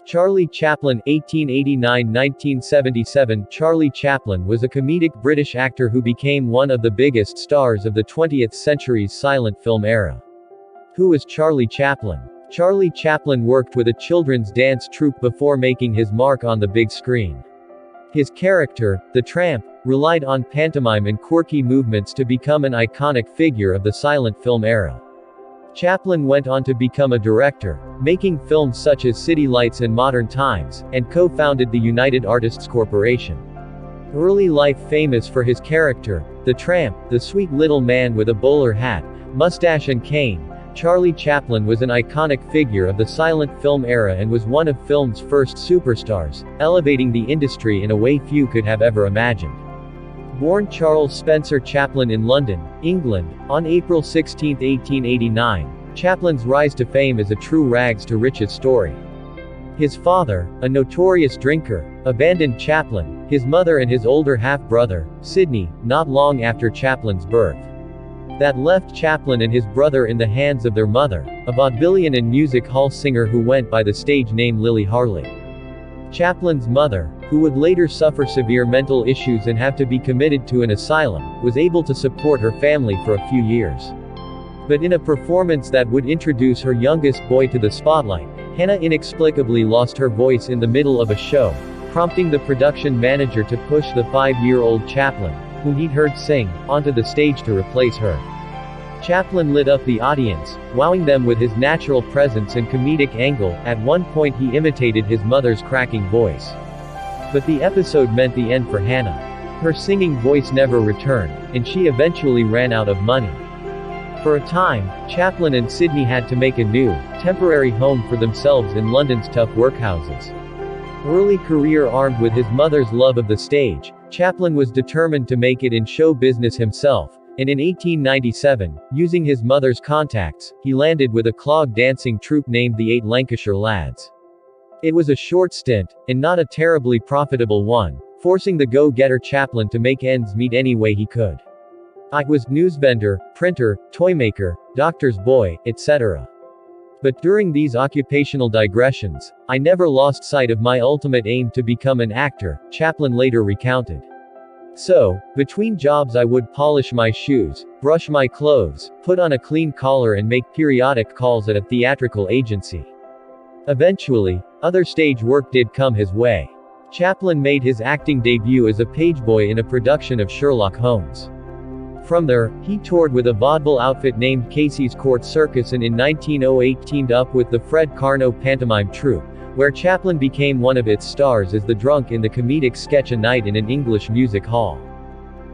Charlie Chaplin, 1889–1977. Charlie Chaplin was a comedic British actor who became one of the biggest stars of the 20th century's silent film era. Who was Charlie Chaplin? Charlie Chaplin worked with a children's dance troupe before making his mark on the big screen. His character, the tramp, relied on pantomime and quirky movements to become an iconic figure of the silent film era. Chaplin went on to become a director, making films such as City Lights and Modern Times, and co-founded the United Artists Corporation. Early life famous for his character, the tramp, the sweet little man with a bowler hat, mustache and cane, Charlie Chaplin was an iconic figure of the silent film era and was one of film's first superstars, elevating the industry in a way few could have ever imagined. Born Charles Spencer Chaplin in London, England, on April 16, 1889, Chaplin's rise to fame is a true rags-to-riches story. His father, a notorious drinker, abandoned Chaplin, his mother and his older half-brother, Sidney, not long after Chaplin's birth. That left Chaplin and his brother in the hands of their mother, a vaudevillian and music hall singer who went by the stage name Lily Harley. Chaplin's mother, who would later suffer severe mental issues and have to be committed to an asylum, was able to support her family for a few years. But in a performance that would introduce her youngest boy to the spotlight, Hannah inexplicably lost her voice in the middle of a show, prompting the production manager to push the 5-year-old Chaplin, whom he'd heard sing, onto the stage to replace her. Chaplin lit up the audience, wowing them with his natural presence and comedic angle. At one point he imitated his mother's cracking voice. But the episode meant the end for Hannah. Her singing voice never returned, and she eventually ran out of money. For a time, Chaplin and Sidney had to make a new, temporary home for themselves in London's tough workhouses. Early career armed with his mother's love of the stage, Chaplin was determined to make it in show business himself, and in 1897, using his mother's contacts, he landed with a clog dancing troupe named the 8 Lancashire Lads. It was a short stint, and not a terribly profitable one, forcing the go-getter Chaplin to make ends meet any way he could. I was newsvendor, printer, toymaker, doctor's boy, etc. But during these occupational digressions, I never lost sight of my ultimate aim to become an actor, Chaplin later recounted. So, between jobs I would polish my shoes, brush my clothes, put on a clean collar and make periodic calls at a theatrical agency. Eventually, other stage work did come his way. Chaplin made his acting debut as a pageboy in a production of Sherlock Holmes. From there, he toured with a vaudeville outfit named Casey's Court Circus and in 1908 teamed up with the Fred Carnot pantomime troupe, where Chaplin became one of its stars as the drunk in the comedic sketch A Night in an English Music Hall.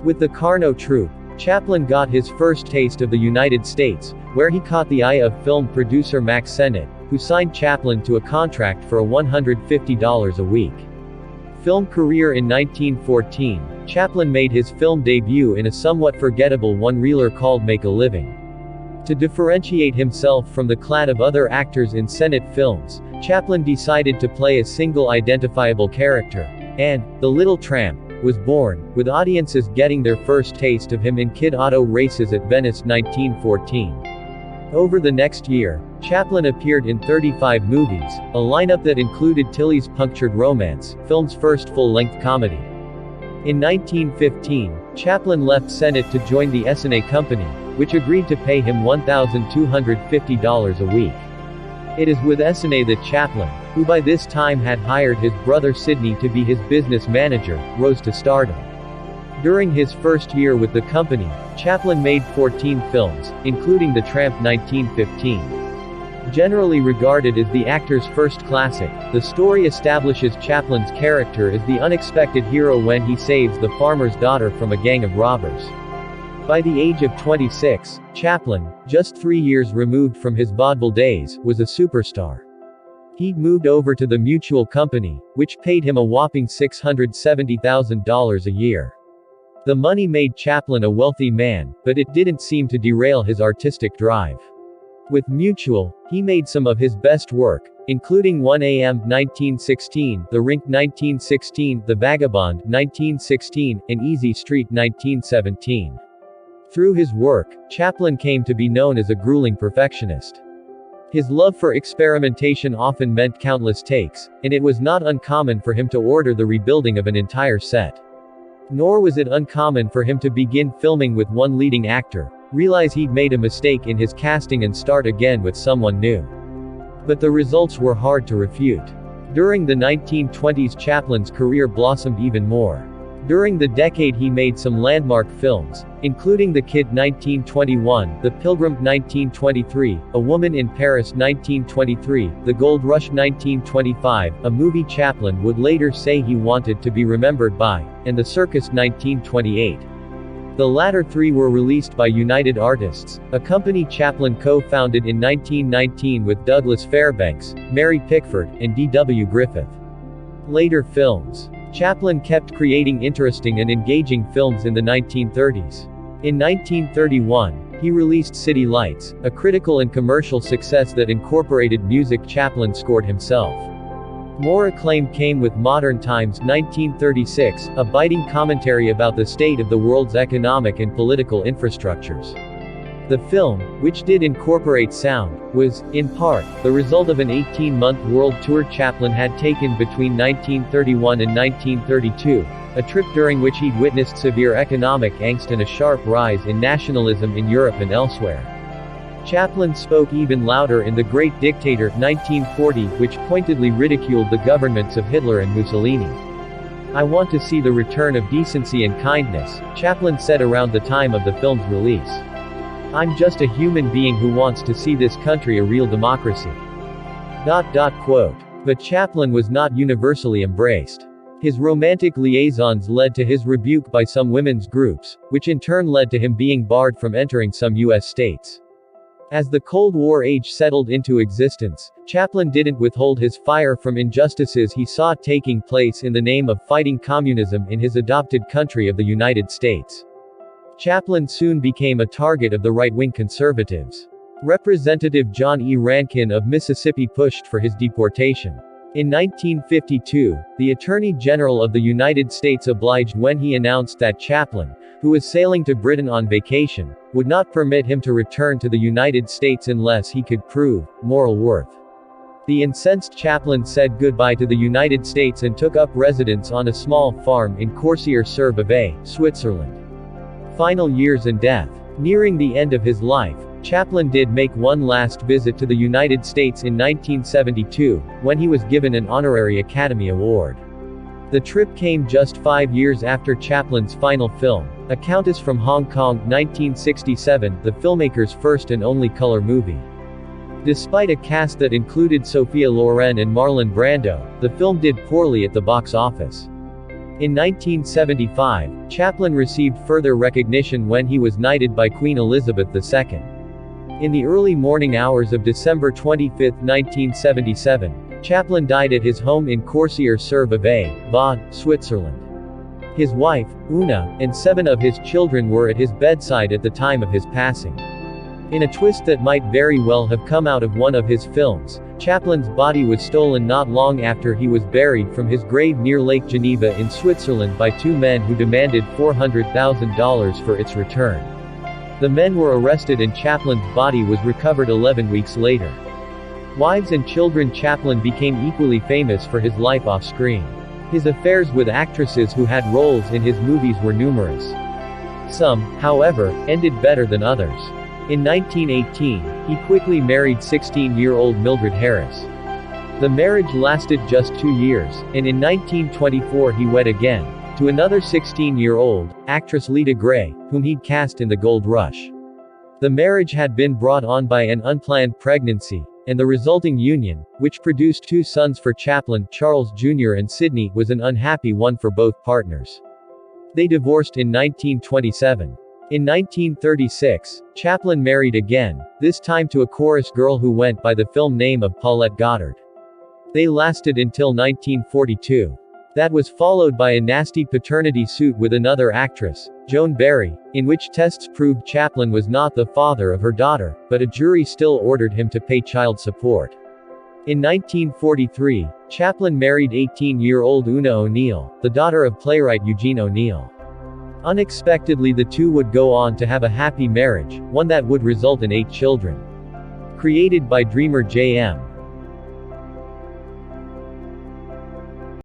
With the Carnot troupe, Chaplin got his first taste of the United States, where he caught the eye of film producer Max Sennett, who signed Chaplin to a contract for $150 a week. Film career. In 1914, Chaplin made his film debut in a somewhat forgettable one-reeler called Make a Living. To differentiate himself from the clan of other actors in Sennett films, Chaplin decided to play a single identifiable character, and The Little Tramp was born, with audiences getting their first taste of him in Kid Auto Races at Venice 1914. Over the next year, Chaplin appeared in 35 movies, a lineup that included Tilly's Punctured Romance, film's first full-length comedy. In 1915, Chaplin left Sennett to join the S&A Company, which agreed to pay him $1,250 a week. It is with S&A that Chaplin, who by this time had hired his brother Sidney to be his business manager, rose to stardom. During his first year with the company, Chaplin made 14 films, including The Tramp 1915. Generally regarded as the actor's first classic, the story establishes Chaplin's character as the unexpected hero when he saves the farmer's daughter from a gang of robbers. By the age of 26, Chaplin, just 3 years removed from his vaudeville days, was a superstar. He'd moved over to the Mutual Company, which paid him a whopping $670,000 a year. The money made Chaplin a wealthy man, but it didn't seem to derail his artistic drive. With Mutual, he made some of his best work, including 1 AM 1916, The Rink 1916, The Vagabond 1916, and Easy Street 1917. Through his work, Chaplin came to be known as a grueling perfectionist. His love for experimentation often meant countless takes, and it was not uncommon for him to order the rebuilding of an entire set. Nor was it uncommon for him to begin filming with one leading actor, realize he'd made a mistake in his casting and start again with someone new. But the results were hard to refute. During the 1920s, Chaplin's career blossomed even more. During the decade he made some landmark films, including The Kid 1921, The Pilgrim 1923, A Woman in Paris 1923, The Gold Rush 1925, a movie Chaplin would later say he wanted to be remembered by, and The Circus 1928. The latter three were released by United Artists, a company Chaplin co-founded in 1919 with Douglas Fairbanks, Mary Pickford, and D.W. Griffith. Later films. Chaplin kept creating interesting and engaging films in the 1930s. In 1931, he released City Lights, a critical and commercial success that incorporated music Chaplin scored himself. More acclaim came with Modern Times 1936, a biting commentary about the state of the world's economic and political infrastructures. The film, which did incorporate sound, was, in part, the result of an 18-month world tour Chaplin had taken between 1931 and 1932, a trip during which he'd witnessed severe economic angst and a sharp rise in nationalism in Europe and elsewhere. Chaplin spoke even louder in The Great Dictator, 1940, which pointedly ridiculed the governments of Hitler and Mussolini. "I want to see the return of decency and kindness," Chaplin said around the time of the film's release. "I'm just a human being who wants to see this country a real democracy." Quote. But Chaplin was not universally embraced. His romantic liaisons led to his rebuke by some women's groups, which in turn led to him being barred from entering some U.S. states. As the Cold War age settled into existence, Chaplin didn't withhold his fire from injustices he saw taking place in the name of fighting communism in his adopted country of the United States. Chaplin soon became a target of the right-wing conservatives. Representative John E. Rankin of Mississippi pushed for his deportation. In 1952, the Attorney General of the United States obliged when he announced that Chaplin, who was sailing to Britain on vacation, would not permit him to return to the United States unless he could prove moral worth. The incensed Chaplin said goodbye to the United States and took up residence on a small farm in Corsier-sur-Bavay, Switzerland. Final years and death. Nearing the end of his life, Chaplin did make one last visit to the United States in 1972, when he was given an honorary Academy Award. The trip came just 5 years after Chaplin's final film, A Countess from Hong Kong, 1967, the filmmaker's first and only color movie. Despite a cast that included Sophia Loren and Marlon Brando, the film did poorly at the box office. In 1975, Chaplin received further recognition when he was knighted by Queen Elizabeth II. In the early morning hours of December 25, 1977, Chaplin died at his home in Corsier-sur-Bavay, Vaud, Switzerland. His wife, Una, and 7 of his children were at his bedside at the time of his passing. In a twist that might very well have come out of one of his films, Chaplin's body was stolen not long after he was buried from his grave near Lake Geneva in Switzerland by 2 men who demanded $400,000 for its return. The men were arrested and Chaplin's body was recovered 11 weeks later. Wives and children. Chaplin became equally famous for his life off-screen. His affairs with actresses who had roles in his movies were numerous. Some, however, ended better than others. In 1918, he quickly married 16-year-old Mildred Harris. The marriage lasted just 2 years, and in 1924 he wed again, to another 16-year-old, actress Lita Gray, whom he'd cast in The Gold Rush. The marriage had been brought on by an unplanned pregnancy, and the resulting union, which produced 2 sons for Chaplin, Charles Jr. and Sidney, was an unhappy one for both partners. They divorced in 1927. In 1936, Chaplin married again, this time to a chorus girl who went by the film name of Paulette Goddard. They lasted until 1942. That was followed by a nasty paternity suit with another actress, Joan Barry, in which tests proved Chaplin was not the father of her daughter, but a jury still ordered him to pay child support. In 1943, Chaplin married 18-year-old Una O'Neill, the daughter of playwright Eugene O'Neill. Unexpectedly, the two would go on to have a happy marriage, one that would result in 8 children. Created by dreamer J.M.